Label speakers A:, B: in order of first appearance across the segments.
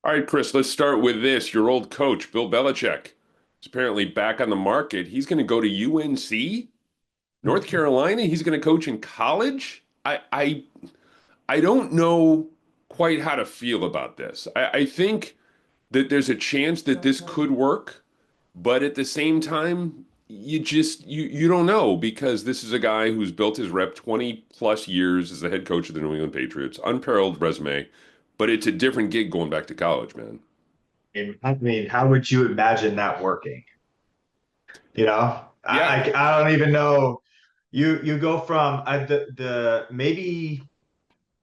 A: All right, Chris, let's start with this. Your old coach, Bill Belichick, is apparently back on the market. He's going to go to UNC, North Carolina. He's going to coach in college. I don't know quite how to feel about this. I think that there's a chance that this could work, but at the same time, you don't know because this is a guy who's built his rep 20 plus years as the head coach of the New England Patriots, unparalleled resume, but it's a different gig going back to college, man.
B: And I mean, how would you imagine that working? You know,
A: Yeah.
B: I don't even know. You go from the maybe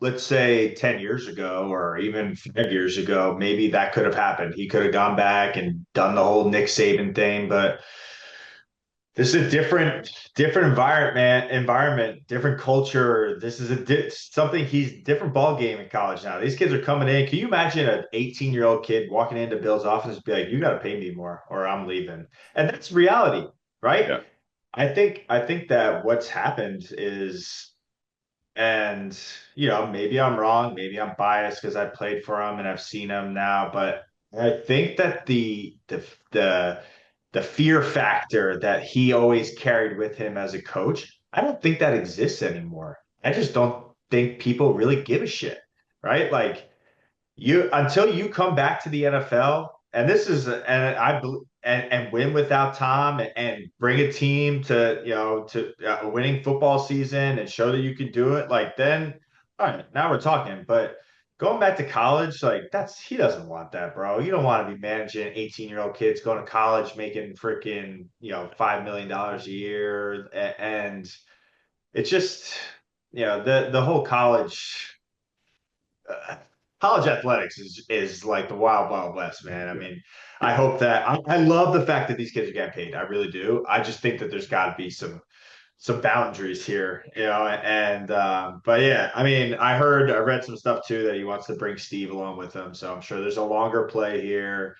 B: let's say 10 years ago or even 5 years ago, maybe that could have happened. He could have gone back and done the whole Nick Saban thing, but this is a different environment, different culture. This is something he's different ball game in college now. These kids are coming in. Can you imagine an 18-year-old kid walking into Bill's office and be like, "You got to pay me more, or I'm leaving," and that's reality, right?
A: Yeah.
B: I think that what's happened is, and maybe I'm wrong, maybe I'm biased because I played for him and I've seen him now, but I think that the fear factor that he always carried with him as a coach, I don't think that exists anymore. I just don't think people really give a shit, right? Like you until you come back to the NFL, and this is and I and win without Tom and bring a team to to a winning football season and show that you can do it. Like then, all right, now we're talking. But going back to college, like that's he doesn't want that, bro. You don't want to be managing 18-year-old kids going to college making freaking $5 million a year, and it's just the whole uh, college athletics is like the wild wild west, man. I
A: Yeah.
B: mean, I hope that I love the fact that these kids are getting paid. I really do. I just think that there's got to be some boundaries here, and but yeah, I mean, I read some stuff too that he wants to bring Steve along with him, so I'm sure there's a longer play here.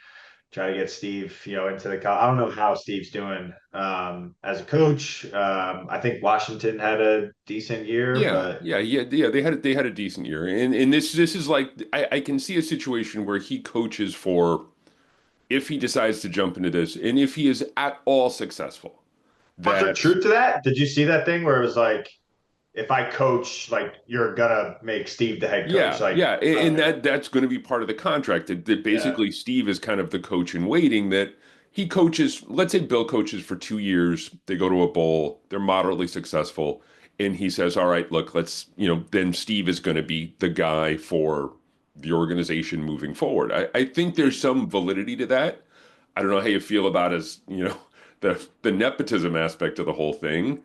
B: Try to get Steve, into the. I don't know how Steve's doing as a coach. I think Washington had a decent year,
A: Yeah,
B: but
A: yeah. They had a decent year, and this is like I can see a situation where he coaches for if he decides to jump into this, and if he is at all successful,
B: was there
A: that
B: truth to that? Did you see that thing where it was like, if I coach, like you're gonna make Steve the head coach? Like,
A: yeah, and
B: okay,
A: that's going to be part of the contract. That
B: yeah,
A: basically Steve is kind of the coach in waiting. That he coaches. Let's say Bill coaches for 2 years. They go to a bowl. They're moderately successful, and he says, "All right, look, let's Then Steve is going to be the guy for the organization moving forward. I think there's some validity to that. I don't know how you feel about the nepotism aspect of the whole thing.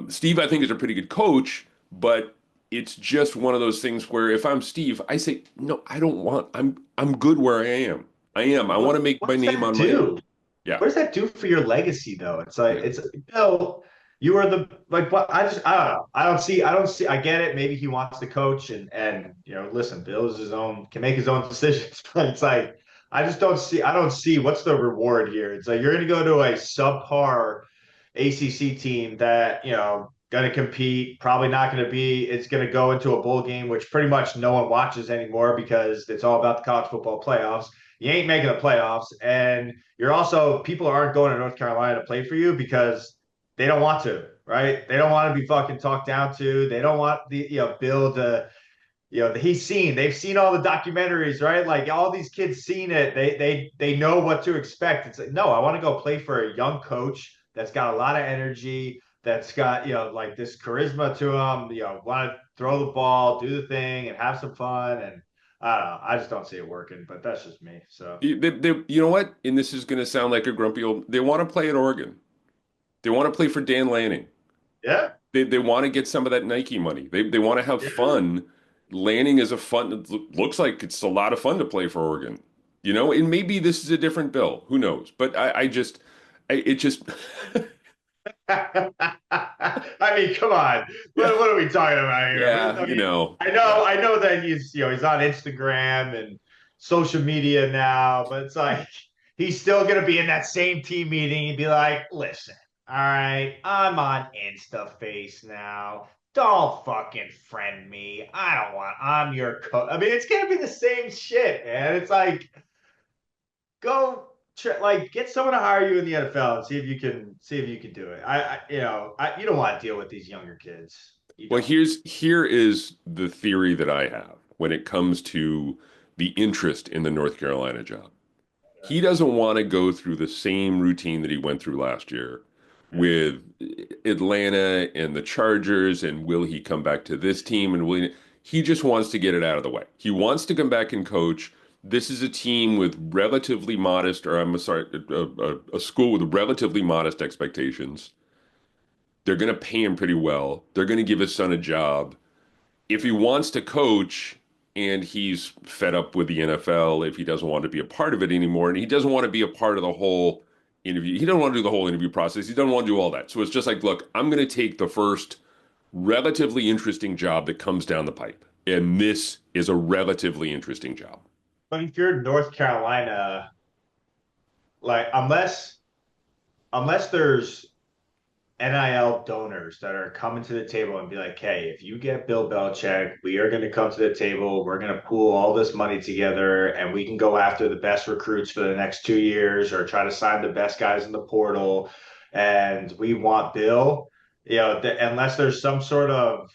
A: Steve, I think, is a pretty good coach, but it's just one of those things where if I'm Steve, I say, no, I don't want. I'm good where I am. I am. I want to make
B: what
A: my
B: does
A: name
B: that
A: on my own.
B: do?
A: Yeah,
B: What does that do for your legacy, though? It's like
A: yeah,
B: it's Bill. You are the like what I don't know. I don't see. I get it. Maybe he wants to coach and listen. Bill is his own can make his own decisions, but it's like I just don't see. I don't see what's the reward here. It's like you're going to go to a subpar ACC team that going to compete. Probably not going to be. It's going to go into a bowl game, which pretty much no one watches anymore because it's all about the college football playoffs. You ain't making the playoffs, and you're also people aren't going to North Carolina to play for you because they don't want to, right? They don't want to be fucking talked down to. They don't want the Bill to they've seen all the documentaries, right? Like all these kids seen it. They know what to expect. It's like, no, I want to go play for a young coach that's got a lot of energy, that's got, like this charisma to him, want to throw the ball, do the thing and have some fun. And I don't know. I just don't see it working, but that's just me. So
A: you know what? And this is going to sound like a grumpy old. They want to play at Oregon. They want to play for Dan Lanning.
B: yeah.
A: They want to get some of that Nike money. They want to have
B: Yeah.
A: fun. Lanning is a fun. It looks like it's a lot of fun to play for Oregon. And maybe this is a different Bill. Who knows? But it just,
B: I mean, come on.
A: yeah,
B: What are we talking about here?
A: yeah,
B: I mean,
A: yeah,
B: I know that he's on Instagram and social media now, but it's like he's still gonna be in that same team meeting and be like, listen, all right, I'm on InstaFace now. don't fucking friend me. I'm your coach. I mean, it's gonna be the same shit, man. It's like go like get someone to hire you in the NFL and see if you can do it. You don't want to deal with these younger kids. You
A: Well,
B: don't.
A: here is the theory that I have when it comes to the interest in the North Carolina job. He doesn't want to go through the same routine that he went through last year
B: Yeah.
A: with Atlanta and the Chargers, and will he come back to this team? And he just wants to get it out of the way. He wants to come back and coach. This is a team with relatively modest, or I'm sorry, a school with relatively modest expectations. They're going to pay him pretty well. They're going to give his son a job. If he wants to coach and he's fed up with the NFL, if he doesn't want to be a part of it anymore, and he doesn't want to be a part of the whole interview, he doesn't want to do the whole interview process. He doesn't want to do all that. So it's just like, look, I'm going to take the first relatively interesting job that comes down the pipe. And this is a relatively interesting job.
B: But if you're North Carolina, like unless there's NIL donors that are coming to the table and be like, hey, if you get Bill Belichick, we are going to come to the table. We're going to pool all this money together and we can go after the best recruits for the next 2 years or try to sign the best guys in the portal. And we want Bill, unless there's some sort of,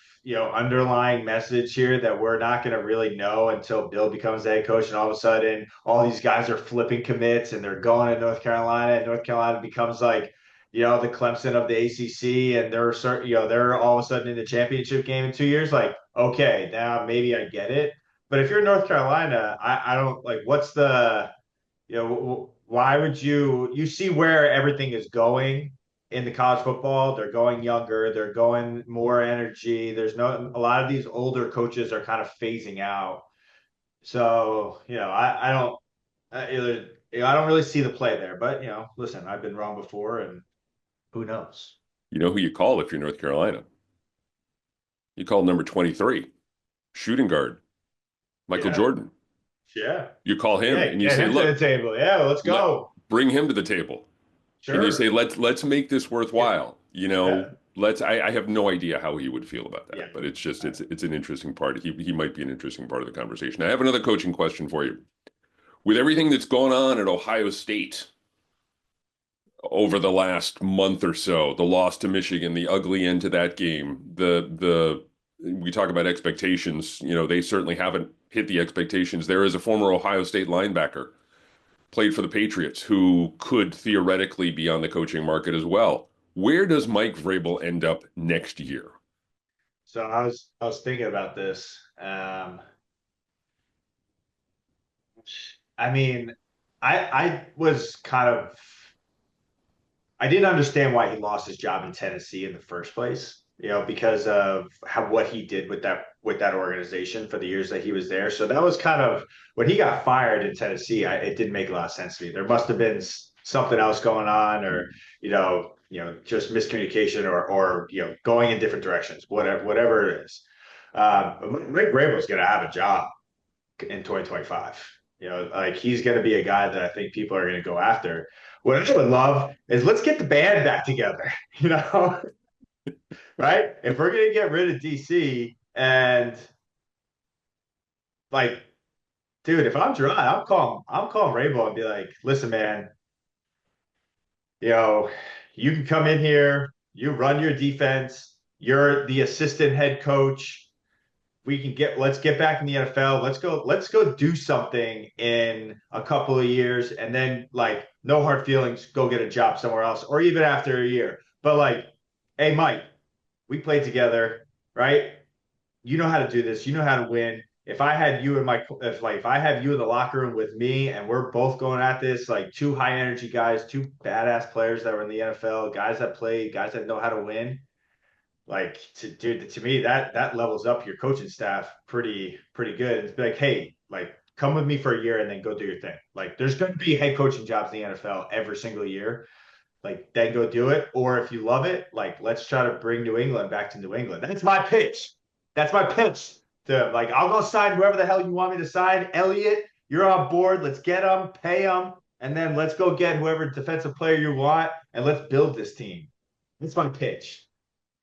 B: underlying message here that we're not going to really know until Bill becomes the head coach. And all of a sudden, all these guys are flipping commits and they're going to North Carolina. And North Carolina becomes like, the Clemson of the ACC, and they're all of a sudden in the championship game in 2 years. Like, okay, now maybe I get it. But if you're North Carolina, I don't like. What's the, why would you see where everything is going in the college football? They're going younger, they're going more energy. There's no a lot of these older coaches are kind of phasing out. So I don't. I don't really see the play there, but listen, I've been wrong before, and who knows?
A: You know who you call if you're North Carolina? You call number 23, shooting guard, Michael
B: Yeah,
A: Jordan.
B: yeah,
A: You call him
B: yeah.
A: and you
B: Get
A: say,
B: him to the
A: look,
B: table. Yeah, let's
A: let
B: go.
A: bring him to the table. And you say,
B: Sure.
A: let's make this
B: Yeah,
A: worthwhile.
B: yeah,
A: I have no idea how he would feel about
B: yeah.
A: that, but it's an interesting part. He might be an interesting part of the conversation. I have another coaching question for you. With everything that's gone on at Ohio State over the last month or so, the loss to Michigan, the ugly end to that game, the we talk about expectations, they certainly haven't hit the expectations. There is a former Ohio State linebacker, played for the Patriots, who could theoretically be on the coaching market as well. Where does Mike Vrabel end up next year?
B: So I was thinking about this. I mean, I was kind of I didn't understand why he lost his job in Tennessee in the first place. Because of what he did with that organization for the years that he was there. So that was kind of when he got fired in Tennessee. It didn't make a lot of sense to me. There must have been something else going on, or just miscommunication, or going in different directions. Whatever it is. Mike Vrabel is going to have a job in 2025. Like he's going to be a guy that I think people are going to go after. What I would love is let's get the band back together, right? If we're going to get rid of DC and like, dude, if I'm dry, I'm calling Rainbow and be like, listen, man, you know, you can come in here, you run your defense, you're the assistant head coach. Let's get back in the NFL. Let's go do something in a couple of years and then like no hard feelings, go get a job somewhere else or even after a year. But like, hey Mike, we played together, right? You know how to do this. You know how to win. If I have you in the locker room with me and we're both going at this, like two high energy guys, two badass players that were in the NFL, guys that play, guys that know how to win, like to me that levels up your coaching staff pretty good. It's like, hey, like come with me for a year and then go do your thing. Like there's going to be head coaching jobs in the NFL every single year. Like then go do it. Or if you love it, like let's try to bring New England back to New England. That's my pitch. That's my pitch. To like I'll go sign whoever the hell you want me to sign. Elliott, you're on board. Let's get them, pay them, and then let's go get whoever defensive player you want and let's build this team. That's my pitch.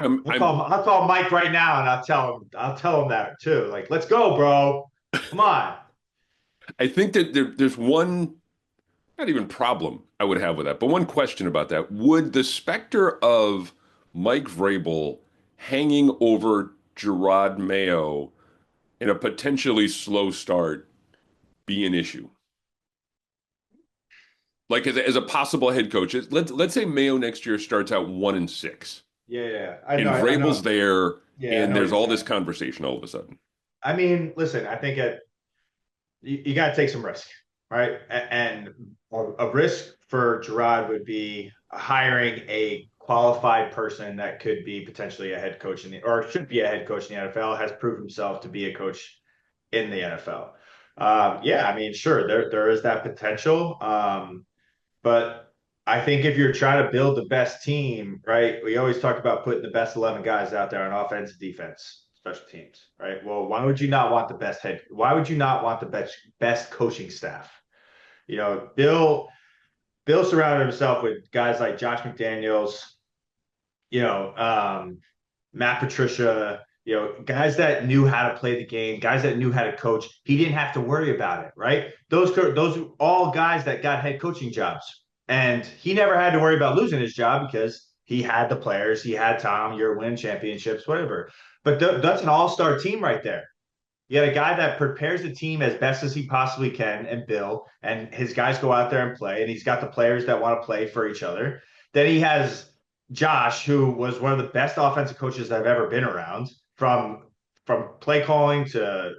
A: I'm
B: I'll call Mike right now and I'll tell him that too. Like, let's go, bro. Come on.
A: I think that there's one not even problem I would have with that, but one question about that. Would the specter of Mike Vrabel hanging over Gerard Mayo in a potentially slow start be an issue? Like as a possible head coach, let's say Mayo next year starts out 1-6,
B: Yeah, yeah.
A: and
B: I
A: Vrabel's
B: know.
A: there,
B: Yeah, I
A: and
B: know what
A: there's
B: you're
A: all this
B: saying.
A: conversation all of a sudden.
B: I mean, listen, I think you got to take some risk, right? And a risk for Gerard would be hiring a qualified person that could be potentially a head coach or should be a head coach in the NFL, has proved himself to be a coach in the NFL. Yeah, I mean, sure, there is that potential. But I think if you're trying to build the best team, right? We always talk about putting the best 11 guys out there on offense, defense, special teams, right? Well, why would you not want the best head? Why would you not want the best coaching staff? You know, Bill surrounded himself with guys like Josh McDaniels, you know, Matt Patricia, you know, guys that knew how to play the game, guys that knew how to coach. He didn't have to worry about it, right? Those are all guys that got head coaching jobs, and he never had to worry about losing his job because he had the players, he had Tom, you're win championships, whatever. But that's an all-star team right there. You got a guy that prepares the team as best as he possibly can, and Bill, and his guys go out there and play, and he's got the players that want to play for each other. Then he has Josh, who was one of the best offensive coaches I've ever been around, from play calling to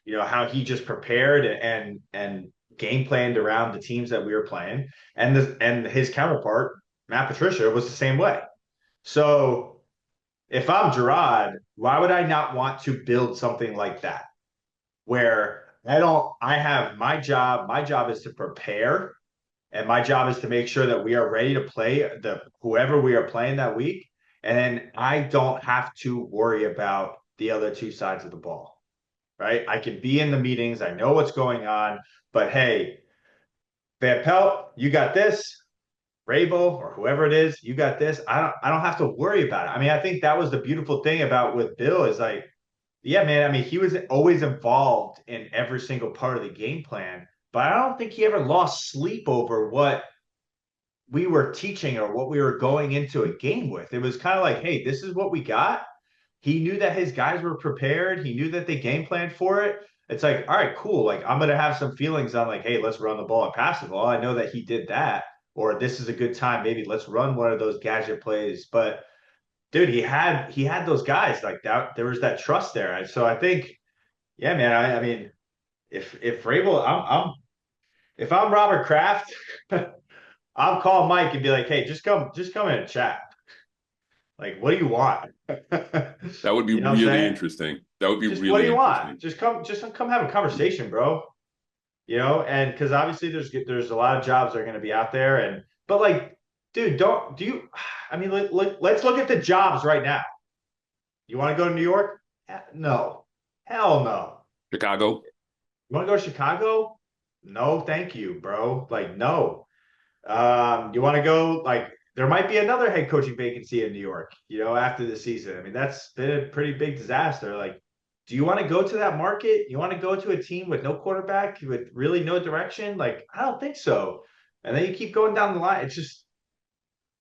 B: you know how he just prepared and game planned around the teams that we were playing, and his counterpart Matt Patricia was the same way. So if I'm Gerard, why would I not want to build something like that? Where I have my job. My job is to prepare, and my job is to make sure that we are ready to play the whoever we are playing that week. And then I don't have to worry about the other two sides of the ball, right? I can be in the meetings. I know what's going on, but hey, Van Pelt, you got this. Vrabel or whoever it is, you got this. I don't have to worry about it. I mean, I think that was the beautiful thing about with Bill is like, yeah, man. I mean, he was always involved in every single part of the game plan, but I don't think he ever lost sleep over what we were teaching or what we were going into a game with. It was kind of like, hey, this is what we got. He knew that his guys were prepared. He knew that they game planned for it. It's like, all right, cool. Like I'm gonna have some feelings on like, hey, let's run the ball and pass the ball. I know that he did that, or this is a good time. Maybe let's run one of those gadget plays. But dude, he had those guys like that. There was that trust there. And so I think, yeah, man. I mean, if Vrabel, if I'm Robert Kraft, I'll call Mike and be like, hey, just come in and chat. Like, what do you want?
A: That would be
B: You know what I'm
A: really
B: saying?
A: interesting. That would be
B: Just what do
A: really
B: you want?
A: interesting.
B: Just come have a conversation, bro. You know, and because obviously there's a lot of jobs that are going to be out there, and but like, dude, don't do you? I mean, let's look at the jobs right now. You want to go to New York? No, hell no.
A: Chicago.
B: You want to go to Chicago? No, thank you, bro. Like, no. You want to go? Like, there might be another head coaching vacancy in New York. You know, after the season. I mean, that's been a pretty big disaster. Like, do you want to go to that market? You want to go to a team with no quarterback, with really no direction? Like, I don't think so. And then you keep going down the line. It's just,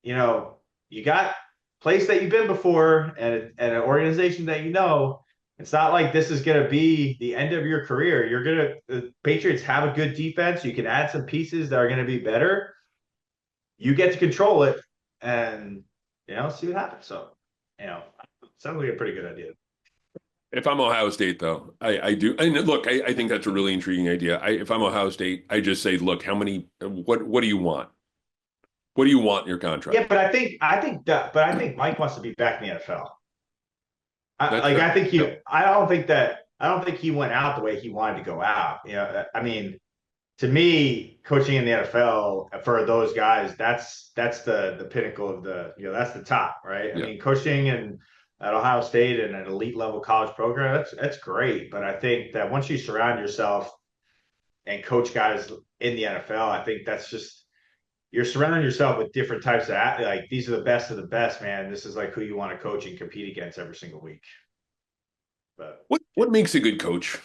B: you know, you got place that you've been before and an organization that you know. It's not like this is going to be the end of your career. The Patriots have a good defense. You can add some pieces that are going to be better. You get to control it and, you know, see what happens. So, you know, sounds like a pretty good idea.
A: If I'm Ohio State, though, I do. And look, I think that's a really intriguing idea. If I'm Ohio State, I just say, look, what do you want? What do you want in your
B: Yeah,
A: contract?
B: but I think Mike wants to be back in the NFL.
A: That's fair. Yep.
B: I don't think he went out the way he wanted to go out. You know, I mean, to me, coaching in the NFL for those guys, that's the pinnacle of the, you know, that's the top, right? I
A: Yeah.
B: mean, coaching and at Ohio State and an elite level college program, that's great. But I think that once you surround yourself and coach guys in the NFL, I think that's just you're surrounding yourself with different types of like these are the best of the best, man. This is like who you want to coach and compete against every single week. But
A: What makes a good coach?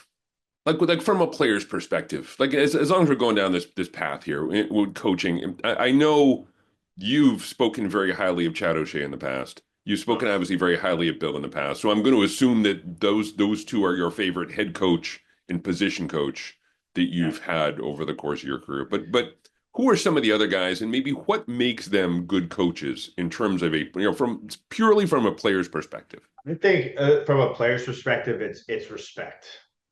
A: Like from a player's perspective, like as long as we're going down this path here with coaching, I know you've spoken very highly of Chad O'Shea in the past. You've spoken obviously very highly of Bill in the past. So I'm going to assume that those two are your favorite head coach and position coach that
B: yeah.
A: you've had over the course of your career. But who are some of the other guys, and maybe what makes them good coaches in terms of from purely from a player's perspective?
B: I think from a player's perspective, it's respect.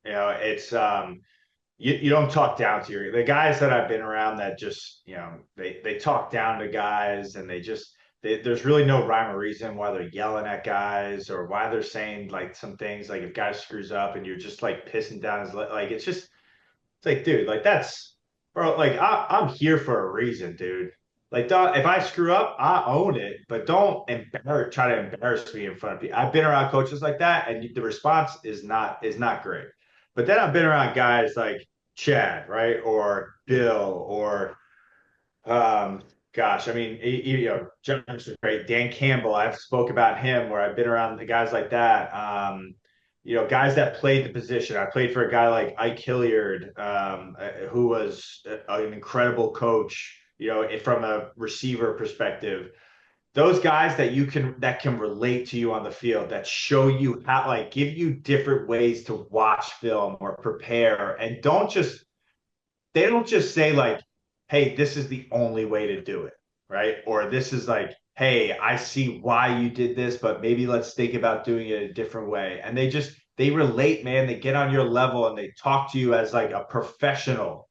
B: It's you don't talk down to the guys that I've been around that just they talk down to guys and there's really no rhyme or reason why they're yelling at guys or why they're saying like some things like if guy screws up and you're just like pissing down his like it's like, dude, like that's bro, like I'm here for a reason, dude. Like, if I screw up, I own it, but don't try to embarrass me in front of people. I've been around coaches like that, and the response is not great. But then I've been around guys like Chad, right, or Bill, or gosh, I mean, Jones is great. Dan Campbell, I've spoke about him where I've been around the guys like that. Guys that played the position. I played for a guy like Ike Hilliard, who was an incredible coach. From a receiver perspective, those guys that can relate to you on the field, that show you how, like, give you different ways to watch film or prepare, and they don't just say like, hey, this is the only way to do it, right? Or this is like, hey, I see why you did this, but maybe let's think about doing it a different way. And they relate, man. They get on your level and they talk to you as like a professional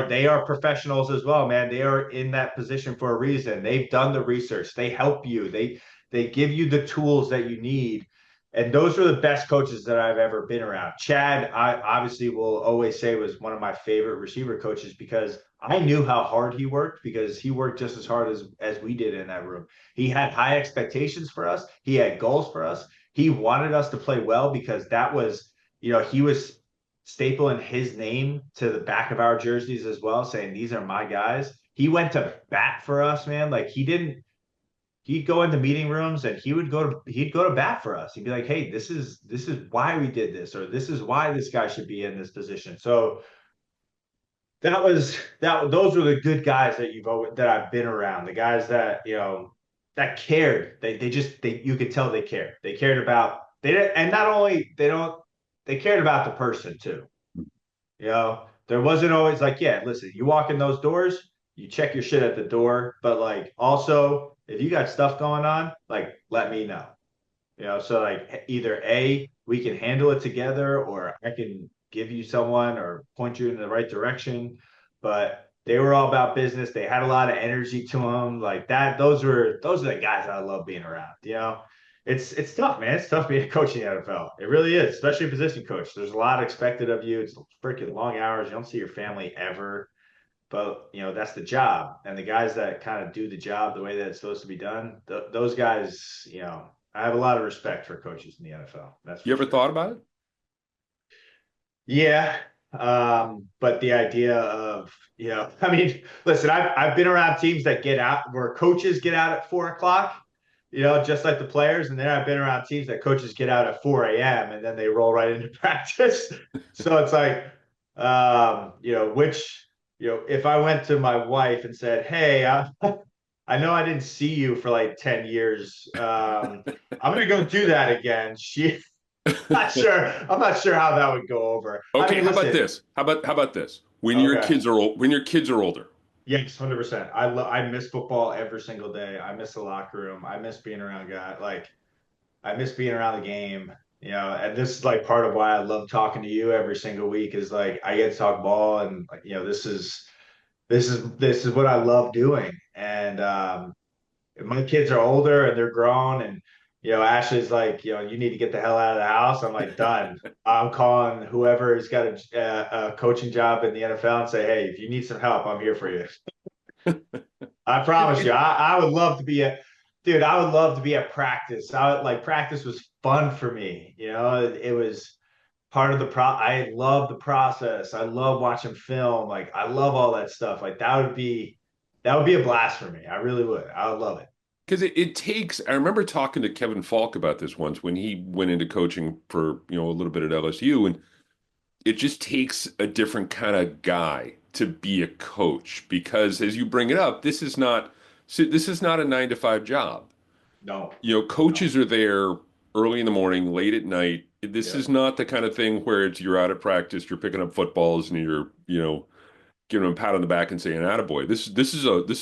B: they are professionals as well, man. They are in that position for a reason. They've done the research. They help you. They give you the tools that you need. And those are the best coaches that I've ever been around. Chad, I obviously will always say was one of my favorite receiver coaches because I knew how hard he worked because he worked just as hard as we did in that room. He had high expectations for us. He had goals for us. He wanted us to play well because that was, he was stapling his name to the back of our jerseys as well, saying these are my guys. He went to bat for us, man. Like he'd go into meeting rooms and he'd go to bat for us. He'd be like, hey, this is why we did this, or this is why this guy should be in this position. So those were the good guys that I've been around. The guys that cared. They you could tell they cared. They cared about and not only they cared about the person too. There wasn't always like, yeah, listen, you walk in those doors, you check your shit at the door, but like also if you got stuff going on, like let me know. So like either A, we can handle it together, or I can give you someone or point you in the right direction. But they were all about business. They had a lot of energy to them. Like that, those are the guys I love being around. It's tough, man. It's tough being a coach in the NFL. It really is, especially a position coach. There's a lot expected of you. It's freaking long hours. You don't see your family ever. But that's the job, and the guys that kind of do the job the way that it's supposed to be done, those guys, I have a lot of respect for coaches in the NFL. That's
A: You
B: for
A: ever
B: sure.
A: thought about it?
B: Yeah, but the idea of I mean, listen, I've been around teams that get out where coaches get out at 4 o'clock, just like the players, and then I've been around teams that coaches get out at 4 a.m. and then they roll right into practice. So it's like, which if I went to my wife and said, "Hey, I know I didn't see you for like 10 years. I'm gonna go do that again." Not sure. I'm not sure how that would go over. I
A: Okay,
B: mean,
A: how about
B: listen.
A: this? How about this?
B: Okay.
A: When your kids are older,
B: Yes, 100%. I miss football every single day. I miss the locker room. I miss being around guys. Like I miss being around the game. And this is like part of why I love talking to you every single week is like I get to talk ball and like, this is what I love doing. And my kids are older and they're grown and Ashley's like, you need to get the hell out of the house. I'm like, done. I'm calling whoever has got a coaching job in the NFL and say, hey, if you need some help, I'm here for you. I promise you, I would love to be dude, I would love to be at practice. Practice was fun for me. It was part of I love the process. I love watching film. Like I love all that stuff. Like that would be That would be a blast for me. I really would. I would love it.
A: Because it takes, I remember talking to Kevin Falk about this once when he went into coaching for, a little bit at LSU, and it just takes a different kind of guy to be a coach because as you bring it up, this is not a 9 to 5 job.
B: No, no.
A: Coaches are there early in the morning, late at night. This
B: Yeah.
A: is not the kind of thing where you're out at practice, you're picking up footballs and you're, giving them a pat on the back and saying, "Attaboy." This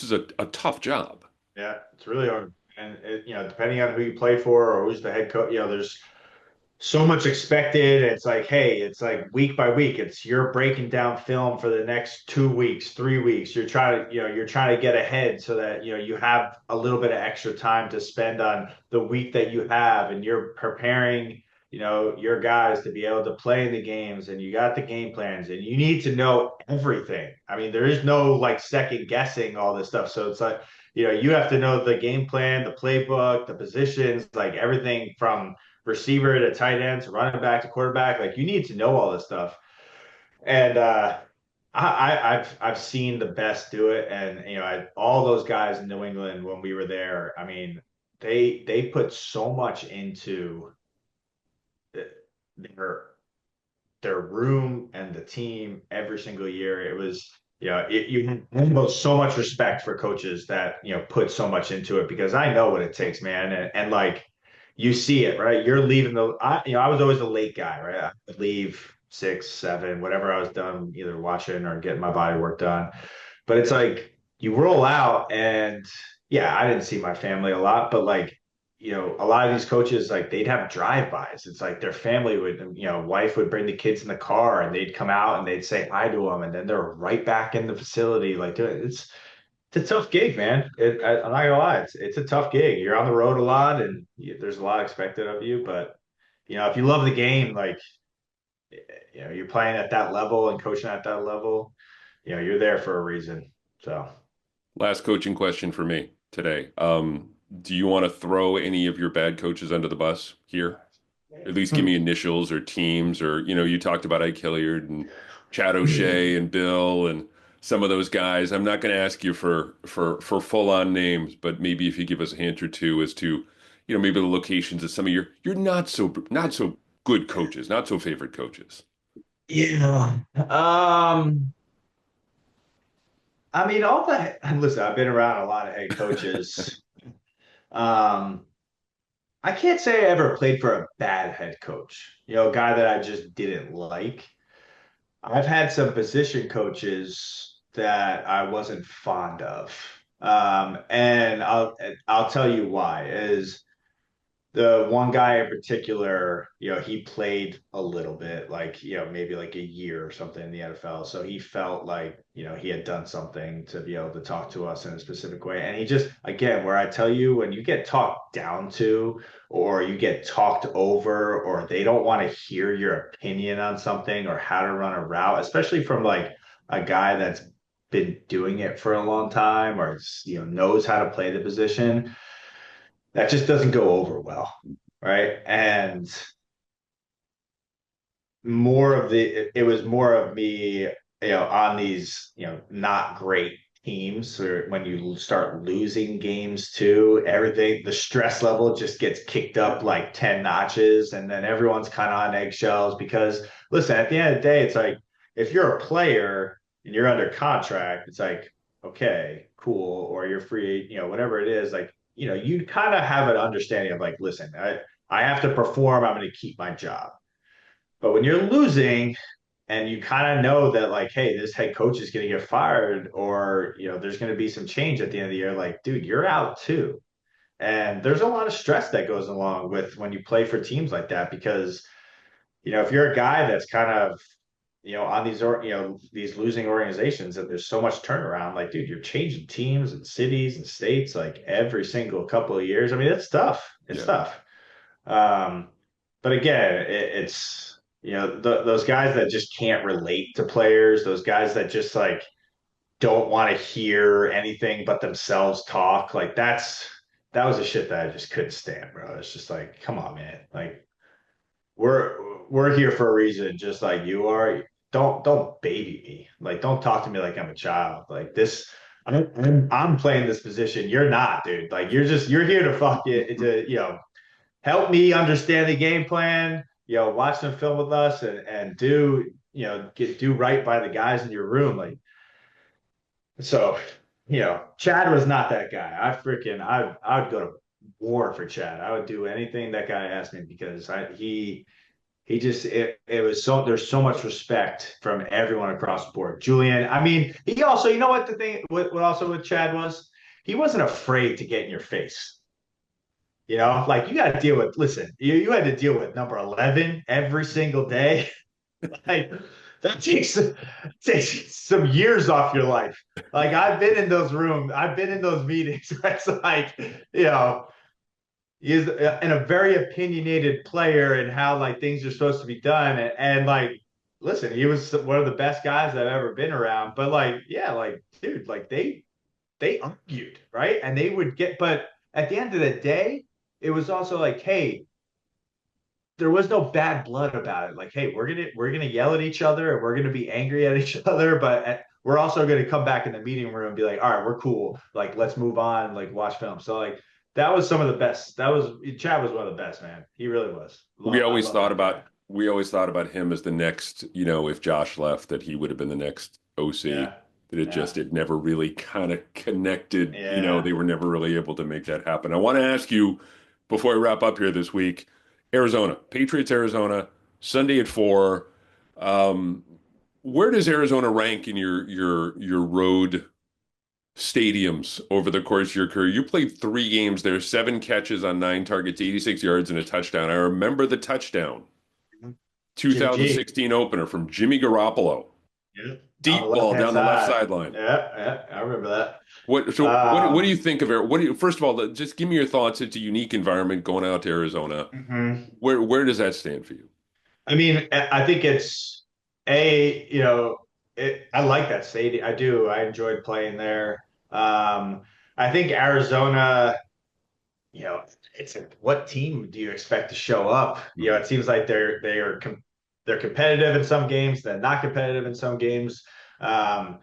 A: is a tough job.
B: Yeah. It's really hard. And depending on who you play for or who's the head coach, there's so much expected. It's like, hey, it's like week by week. It's you're breaking down film for the next 2 weeks, 3 weeks. You're trying to get ahead so that you have a little bit of extra time to spend on the week that you have, and you're preparing, your guys to be able to play in the games, and you got the game plans, and you need to know everything. I mean, there is no like second guessing all this stuff. So it's like, you have to know the game plan, the playbook, the positions, like everything from receiver to tight ends, running back to quarterback. Like you need to know all this stuff. And I've seen the best do it, and all those guys in New England when we were there. I mean, they put so much into their their room and the team every single year. It was, you have so much respect for coaches that, put so much into it because I know what it takes, man. And like, you see it, right? You're leaving I was always the late guy, right? I would leave 6, 7, whatever I was done, either watching or getting my body work done. But it's like you roll out and yeah, I didn't see my family a lot, but like, a lot of these coaches, like they'd have drive-bys. It's like their family would, wife would bring the kids in the car and they'd come out and they'd say hi to them. And then they're right back in the facility. Like it's a tough gig, man. I'm not gonna lie. It's a tough gig. You're on the road a lot and there's a lot expected of you, but if you love the game, like, you're playing at that level and coaching at that level, you're there for a reason. So.
A: Last coaching question for me today. Do you want to throw any of your bad coaches under the bus here? At least give me initials or teams or, you talked about Ike Hilliard and Chad O'Shea and Bill and some of those guys. I'm not going to ask you for full-on names, but maybe if you give us a hint or two as to, maybe the locations of some of your not so good coaches, not so favorite coaches.
B: Yeah. I mean, listen, I've been around a lot of head coaches. Um, I can't say I ever played for a bad head coach, a guy that I just didn't like. I've had some position coaches that I wasn't fond of. And I'll tell you why is the one guy in particular, he played a little bit, like, maybe like a year or something in the NFL. So he felt like, he had done something to be able to talk to us in a specific way. And he just, again, where I tell you, when you get talked down to, or you get talked over, or they don't want to hear your opinion on something or how to run a route, especially from like a guy that's been doing it for a long time or, knows how to play the position, that just doesn't go over well, right? And it was more of me, on these, not great teams, or when you start losing games too, everything, the stress level just gets kicked up like 10 notches, and then everyone's kind of on eggshells because listen, at the end of the day, it's like if you're a player and you're under contract, it's like, okay, cool, or you're free, whatever it is, like, you kind of have an understanding of like, listen, I have to perform, I'm going to keep my job. But when you're losing and you kind of know that like, hey, this head coach is going to get fired, or there's going to be some change at the end of the year, like, dude, you're out too. And there's a lot of stress that goes along with when you play for teams like that because if you're a guy that's kind of on these losing organizations and there's so much turnaround, like, dude, you're changing teams and cities and states like every single couple of years. I mean, it's tough. It's
A: Yeah.
B: tough. Um, but again, it's those guys that just can't relate to players, those guys that just like don't want to hear anything but themselves talk. Like that was the shit that I just couldn't stand, bro. It's just like, come on, man. Like we're we're here for a reason, just like you are. Don't baby me. Like don't talk to me like I'm a child. Like this. I'm playing this position. You're not, dude. Like you're here to fuck it to help me understand the game plan. Watch some film with us and do do right by the guys in your room. Like so, Chad was not that guy. I would go to war for Chad. I would do anything that guy asked me because he just it was so there's so much respect from everyone across the board. Julian, I mean, he also, you know what the thing what also with Chad was? He wasn't afraid to get in your face. Like you got to deal with, listen, you had to deal with number 11 every single day. Like that takes some years off your life. Like I've been in those rooms, I've been in those meetings where it's like, you know, he's and a very opinionated player and how like things are supposed to be done. And like, listen, he was one of the best guys I've ever been around. But like, yeah, like, dude, like they argued, right? And they would but at the end of the day, it was also like, hey, there was no bad blood about it. Like, hey, we're gonna yell at each other and we're gonna be angry at each other, but we're also gonna come back in the meeting room and be like, all right, we're cool. Like, let's move on. Like, watch film. So like that was some of the best. Chad was one of the best, man. He really was. I love that guy.
A: We always thought about him as the next, if Josh left, that he would have been the next OC.
B: Yeah,
A: That
B: yeah,
A: it never really kind of connected.
B: yeah.
A: They were never really able to make that happen. I want to ask you before I wrap up here this week, Arizona, Patriots, Arizona, Sunday at 4. Um, where does Arizona rank in your road stadiums over the course of your career? You played 3 games there, 7 catches on 9 targets, 86 yards, and a touchdown. I remember the touchdown,
B: Jimmy G.
A: 2016 opener from Jimmy Garoppolo.
B: Yeah, on the
A: Deep
B: left
A: ball
B: hand
A: down the left
B: side.
A: sideline.
B: Yeah, yeah, I remember that.
A: What do you think of it? First of all, just give me your thoughts. It's a unique environment going out to Arizona.
B: Mhm.
A: Where does that stand for you?
B: I mean, I think it's I like that stadium. I do. I enjoyed playing there. I think Arizona, it's what team do you expect to show up?
A: Mhm.
B: It seems like they're competitive in some games, they're not competitive in some games. Um,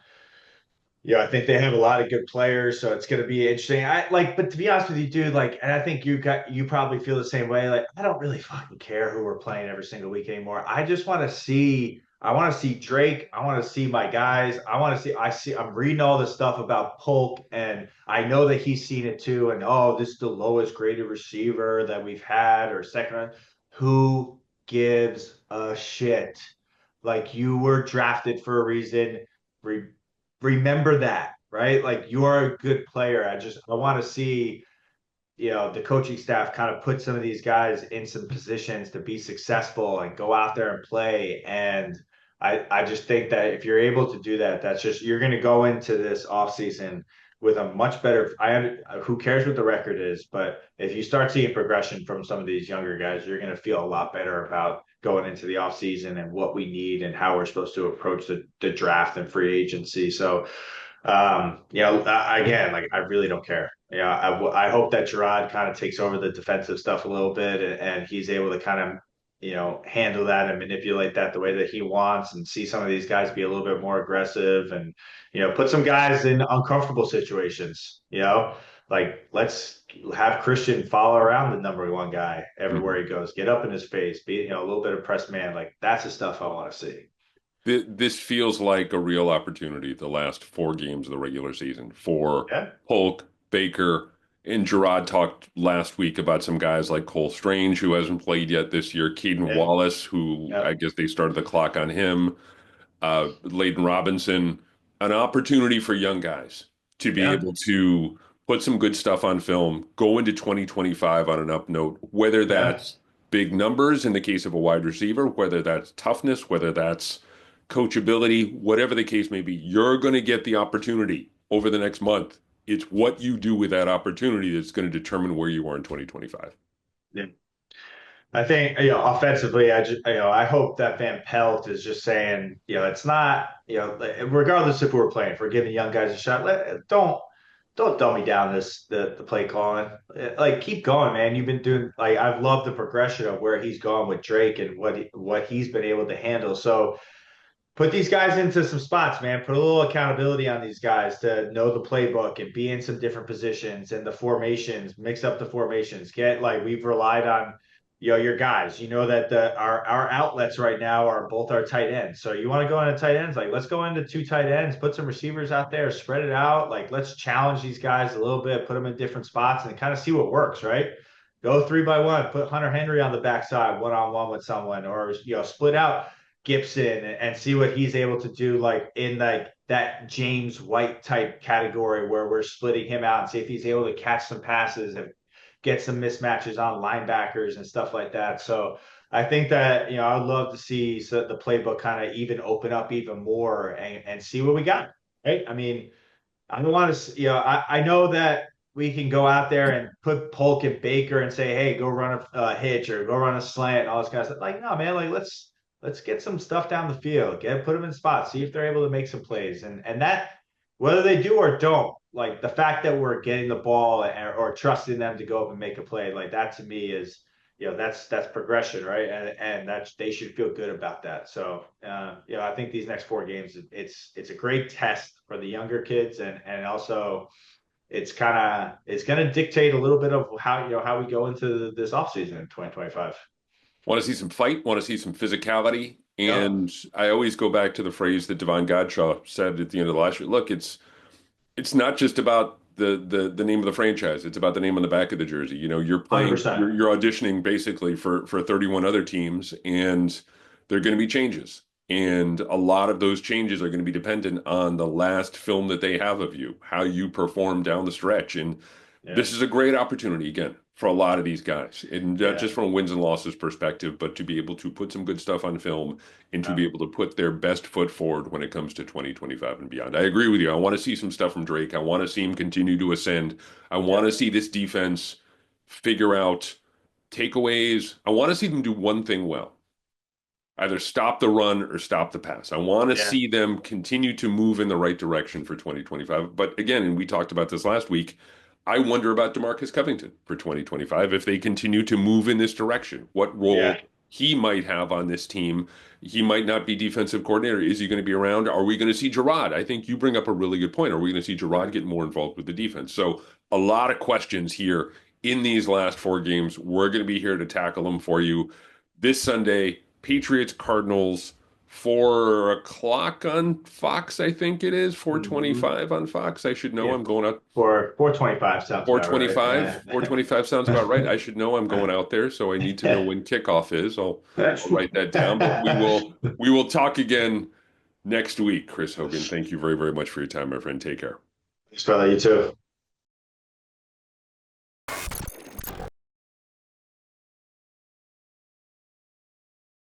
B: I think they have a lot of good players, so it's going to be interesting. But to be honest with you, dude, like, and I think you probably feel the same way. Like, I don't really fucking care who we're playing every single week anymore. I want to see Drake. I want to see my guys. I'm reading all this stuff about Polk, and I know that he's seen it too. And oh, this is the lowest graded receiver that we've had, or second. Who gives a shit? Like, you were drafted for a reason. Remember that, right? Like, you are a good player. I want to see, the coaching staff kind of put some of these guys in some positions to be successful and go out there and play. And I just think that if you're able to do that, that's just you're going to go into this offseason with a much better. Who cares what the record is, but if you start seeing progression from some of these younger guys, you're going to feel a lot better about going into the offseason and what we need and how we're supposed to approach the draft and free agency. So again, like I really don't care. I hope that Gerard kind of takes over the defensive stuff a little bit and he's able to kind of, handle that and manipulate that the way that he wants and see some of these guys be a little bit more aggressive and, put some guys in uncomfortable situations, like let's have Christian follow around the number one guy everywhere he goes, get up in his face, be, a little bit of press man. Like that's the stuff I want to see.
A: This feels like a real opportunity, the last 4 games of the regular season for
B: Yeah.
A: Polk, Baker, and Gerard talked last week about some guys like Cole Strange, who hasn't played yet this year, Caden
B: Yeah.
A: Wallace, who
B: Yeah.
A: I guess they started the clock on him, Layden Robinson, an opportunity for young guys to be
B: Yeah.
A: able to put some good stuff on film, go into 2025 on an up note, whether
B: Yeah.
A: that's big numbers in the case of a wide receiver, whether that's toughness, whether that's coachability, whatever the case may be, you're going to get the opportunity over the next month. It's what you do with that opportunity that's going to determine where you are in 2025.
B: Yeah. I think, offensively, I hope that Van Pelt is just saying, it's not, regardless if we're playing, if we're giving young guys a shot, don't dummy down the play calling. Like, keep going, man. You've been doing, like, I've loved the progression of where he's gone with Drake and what he's been able to handle. So put these guys into some spots, man. Put a little accountability on these guys to know the playbook and be in some different positions and the formations, mix up the formations. Get like we've relied on, your guys. You know that our outlets right now are both our tight ends. So you want to go into tight ends, like let's go into two tight ends, put some receivers out there, spread it out. Like let's challenge these guys a little bit, put them in different spots and kind of see what works, right? Go 3-by-1, put Hunter Henry on the backside, one-on-one with someone, or split out Gibson and see what he's able to do, like in like that James White type category where we're splitting him out and see if he's able to catch some passes and get some mismatches on linebackers and stuff like that. So I think that I'd love to see the playbook kind of even open up even more and see what we got. Right? I mean, I don't want to, I know that we can go out there and put Polk and Baker and say, hey, go run a hitch or go run a slant and all this kind of stuff. Like, no, man, like let's get some stuff down the field, put them in spots, see if they're able to make some plays, and that whether they do or don't, like the fact that we're getting the ball or trusting them to go up and make a play, like that to me is that's progression, right? And that's they should feel good about that. So I think these next 4 games, it's a great test for the younger kids, and also it's going to dictate a little bit of how we go into this offseason in 2025.
A: Want to see some fight, want to see some physicality.
B: Yep.
A: And I always go back to the phrase that Devon Godshaw said at the end of the last year. Look, it's not just about the name of the franchise. It's about the name on the back of the jersey. You're playing,
B: 100%.
A: you're auditioning basically for 31 other teams, and there are going to be changes. And a lot of those changes are going to be dependent on the last film that they have of you, how you perform down the stretch. And
B: Yeah.
A: this is a great opportunity again for a lot of these guys, and not
B: Yeah.
A: just from a wins and losses perspective, but to be able to put some good stuff on film and to
B: Yeah.
A: be able to put their best foot forward when it comes to 2025 and beyond. I agree with you. I want to see some stuff from Drake. I want to see him continue to ascend. I want
B: Yeah.
A: to see this defense figure out takeaways. I want to see them do one thing well. Either stop the run or stop the pass. I want to
B: Yeah.
A: see them continue to move in the right direction for 2025. But again, and we talked about this last week, I wonder about DeMarcus Covington for 2025 if they continue to move in this direction. What
B: Yeah.
A: role he might have on this team. He might not be defensive coordinator. Is he going to be around? Are we going to see Gerard? I think you bring up a really good point. Are we going to see Gerard get more involved with the defense? So a lot of questions here in these last 4 games. We're going to be here to tackle them for you this Sunday. Patriots Cardinals, 4 o'clock on Fox, I think it is,
B: Hmm.
A: 4:25 on Fox. I should know
B: Yeah.
A: I'm going out.
B: 425 sounds about right.
A: 4:25.
B: Yeah.
A: 4:25 sounds about right. I should know I'm going out there, so I need to know when kickoff is. I'll write that down. But we will talk again next week. Chris Hogan, thank you very, very much for your time, my friend. Take care.
B: Thanks, brother. You too.